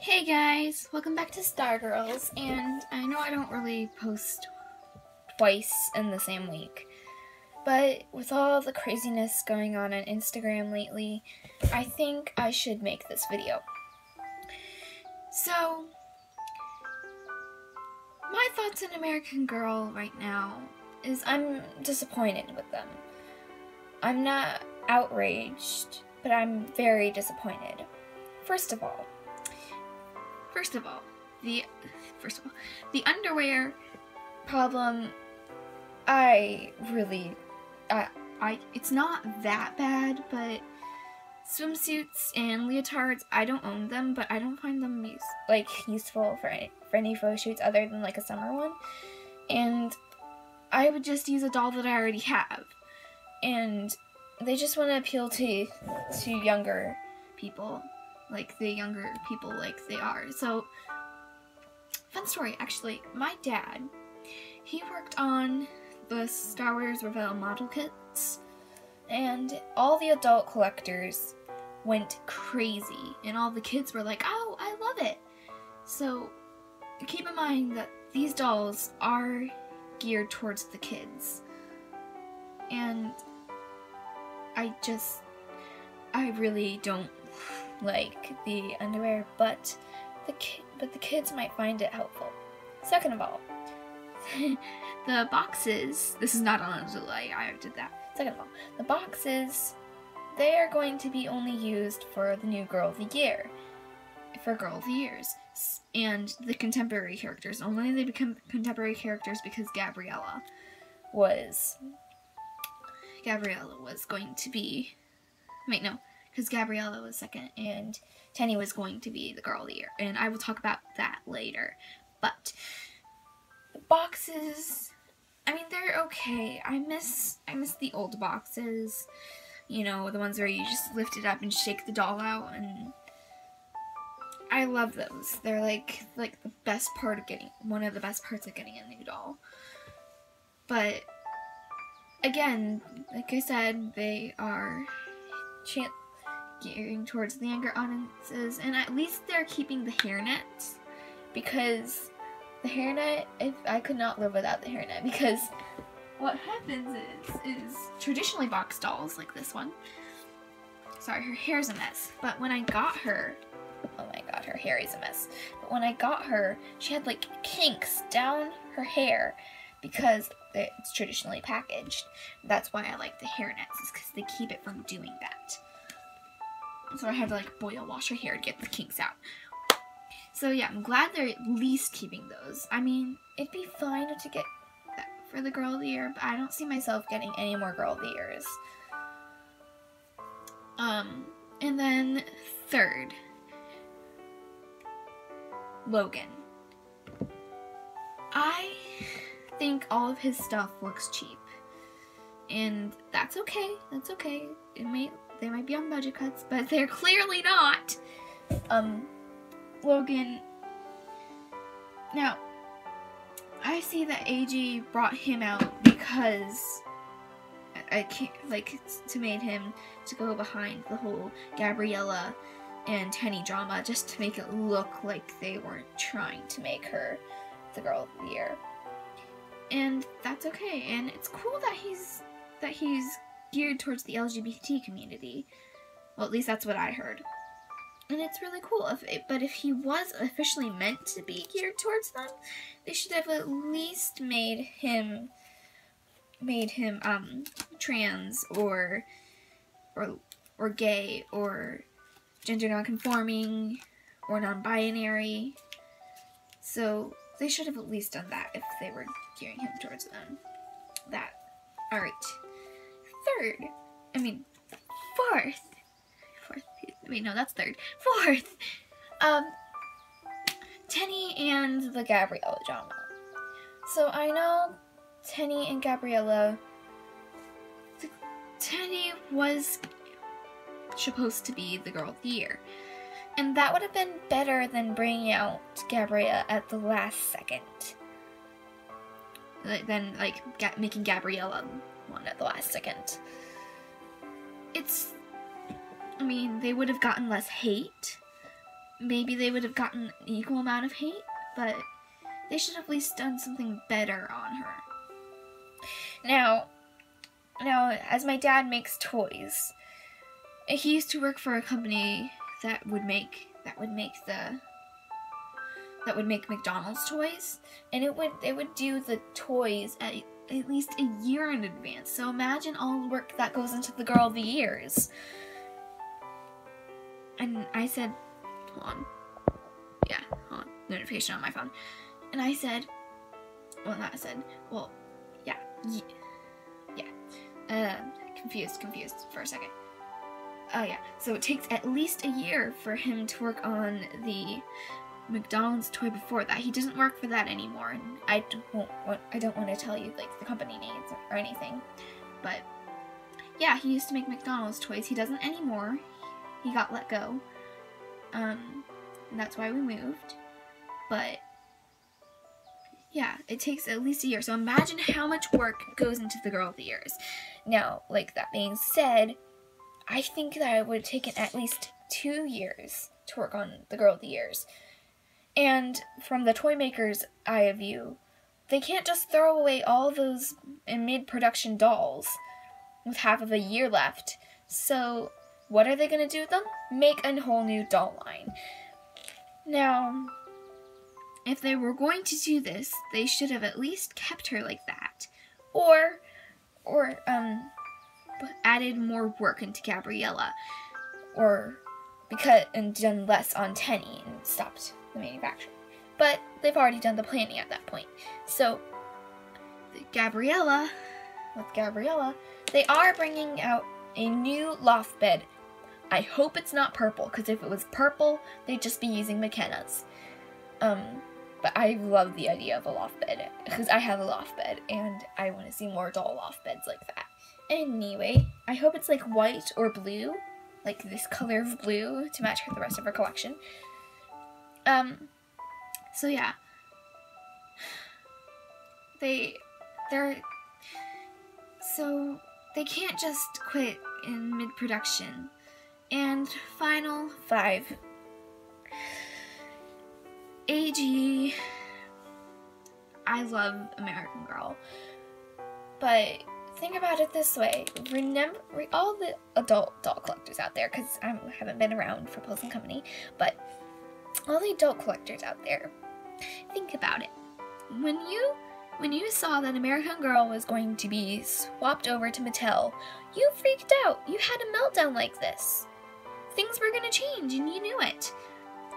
Hey guys, welcome back to Stargirls, and I know I don't really post twice in the same week, but with all the craziness going on Instagram lately, I think I should make this video. So, my thoughts on American Girl right now is I'm disappointed with them. I'm not outraged, but I'm very disappointed. First of all, the underwear problem, it's not that bad, but swimsuits and leotards, I don't own them, but I don't find them useful for any photo shoots other than like a summer one, and I would just use a doll that I already have, and they just want to appeal to younger people. Like they are. So, fun story, actually. My dad, he worked on the Star Wars Revell model kits, and all the adult collectors went crazy, and all the kids were like, oh, I love it. So, keep in mind that these dolls are geared towards the kids. And I really don't like the underwear, but the kids might find it helpful. Second of all, the boxes, this is not on July, I did that. Second of all, the boxes, they are going to be only used for the new Girl of the Year, for Girl of the Years, and the contemporary characters. Only they become contemporary characters because Gabriella was going to be, because Gabriella was second, and Tenny was going to be the Girl of the Year, and I will talk about that later. But the boxes, I mean, they're okay. I miss the old boxes, the ones where you just lift it up and shake the doll out, and I love those. They're like the best part of one of the best parts of getting a new doll. But again, like I said, they are gearing towards the younger audiences, and at least they're keeping the hairnets, because the hairnet, I could not live without the hairnet, because what happens is traditionally boxed dolls like this one, sorry, her hair's a mess, but when I got her, oh my god, her hair is a mess, but when I got her, she had like kinks down her hair, because it's traditionally packaged. That's why I like the hairnets, is because they keep it from doing that. So I had to boil wash her hair to get the kinks out. So yeah, I'm glad they're at least keeping those. I mean, it'd be fine to get that for the Girl of the Year, but I don't see myself getting any more Girl of the Years. And then third, Logan. I think all of his stuff looks cheap, and that's okay. That's okay. They might be on budget cuts, but they're clearly not. Logan. Now, I see that AG brought him out because I can't to made him to go behind the whole Gabriella and Tenny drama, just to make it look like they weren't trying to make her the Girl of the Year. And that's okay, and it's cool that he's geared towards the LGBT community. Well, at least that's what I heard. And it's really cool. But if he was officially meant to be geared towards them, they should have at least made him trans or gay or gender non-conforming or non-binary. So they should have at least done that if they were gearing him towards them. That. Alright. Fourth. Wait, no, that's third. Fourth. Tenny and the Gabriella drama. So I know Tenny and Gabriella. Tenny was supposed to be the Girl of the Year, and that would have been better than bringing out Gabriella at the last second. Than making Gabriella one at the last second. They would have gotten less hate, maybe they would have gotten an equal amount of hate, but they should have at least done something better on her. Now, as my dad makes toys, he used to work for a company that would make McDonald's toys, and they would do the toys at least a year in advance. So imagine all the work that goes into the Girl of the Years. And I said, hold on, notification on my phone. And I said, confused for a second. Oh yeah, so it takes at least a year for him to work on the McDonald's toy before that. He doesn't work for that anymore, and I don't want to tell you like the company names or anything, but yeah, he used to make McDonald's toys. He doesn't anymore. He got let go, and that's why we moved. But yeah, it takes at least a year. So imagine how much work goes into the Girl of the Years. Now, like that being said, I think that it would have taken at least 2 years to work on the Girl of the Years. And from the toy maker's eye of view, they can't just throw away all those mid-production dolls with half of a year left. So what are they going to do with them? Make a whole new doll line. Now, if they were going to do this, they should have at least kept her like that. Or added more work into Gabriella. And done less on Tenny and stopped the manufacturing. But they've already done the planning at that point. So, with Gabriella, they are bringing out a new loft bed. I hope it's not purple, because if it was purple, they'd just be using McKenna's. But I love the idea of a loft bed, because I have a loft bed, and I want to see more doll loft beds like that. Anyway, I hope it's like white or blue, like this color of blue to match the rest of her collection. So yeah. So they can't just quit in mid-production. And final 5. AG, I love American Girl, but think about it this way. Remember all the adult doll collectors out there, because I haven't been around for Pulse & Company, but all the adult collectors out there, think about it. When you saw that American Girl was going to be swapped over to Mattel, you freaked out. You had a meltdown like this. Things were going to change, and you knew it.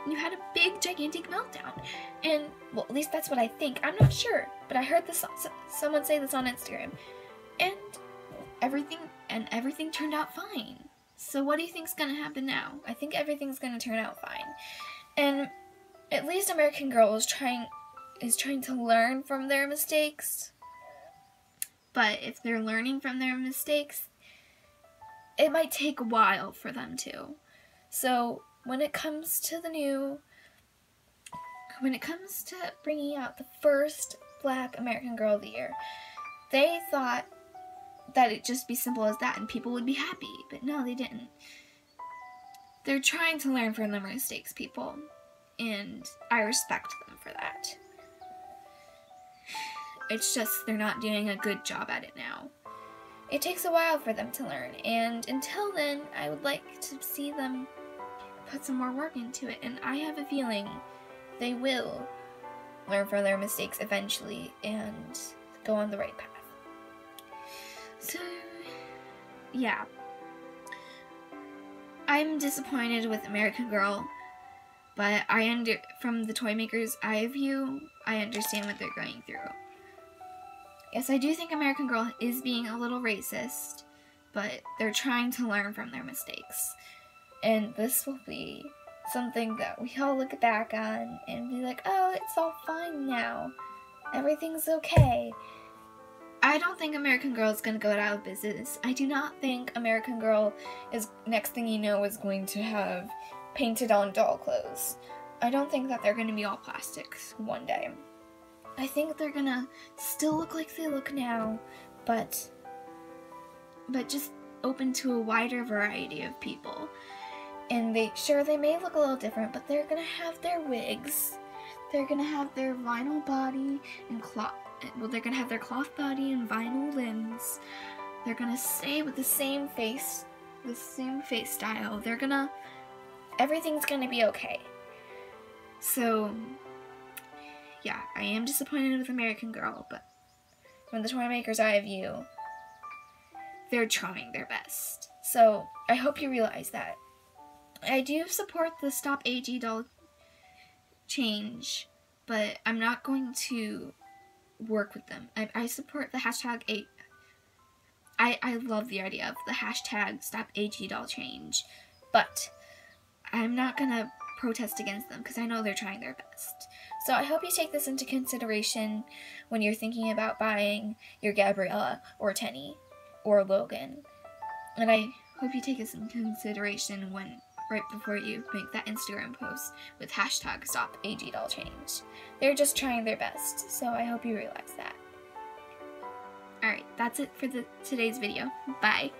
You had a big, gigantic meltdown. And, well, at least that's what I think. I'm not sure, but I heard someone say this on Instagram. And everything turned out fine. So what do you think's gonna happen now? I think everything's gonna turn out fine. And at least American Girl is trying to learn from their mistakes. But if they're learning from their mistakes, it might take a while for them to. So when it comes to bringing out the first Black American Girl of the Year, they thought that it'd just be simple as that and people would be happy, but no, they didn't. They're trying to learn from their mistakes, people, and I respect them for that. It's just they're not doing a good job at it now. It takes a while for them to learn, and until then, I would like to see them put some more work into it, and I have a feeling they will learn from their mistakes eventually and go on the right path. So, yeah. I'm disappointed with American Girl, but from the toy maker's eye view, I understand what they're going through. Yes, I do think American Girl is being a little racist, but they're trying to learn from their mistakes. And this will be something that we all look back on and be like, oh, it's all fine now. Everything's okay. I don't think American Girl is going to go out of business. I do not think American Girl is, next thing you know, is going to have painted on doll clothes. I don't think that they're going to be all plastics one day. I think they're going to still look like they look now, but just open to a wider variety of people. And they may look a little different, but they're gonna have their wigs. They're gonna have their vinyl body and cloth. Well, they're gonna have their cloth body and vinyl limbs. They're gonna stay with the same face style. Everything's gonna be okay. So, yeah, I am disappointed with American Girl, but from the toy maker's eye of view, they're trying their best. So, I hope you realize that. I do support the Stop AG Doll change, but I'm not going to work with them. I support the hashtag I love the idea of the hashtag Stop AG Doll change, but I'm not gonna protest against them because I know they're trying their best. So I hope you take this into consideration when you're thinking about buying your Gabriella or Tenny or Logan. And I hope you take this into consideration right before you make that Instagram post with hashtag Stop AG Doll change. They're just trying their best, so I hope you realize that. Alright, that's it for today's video. Bye!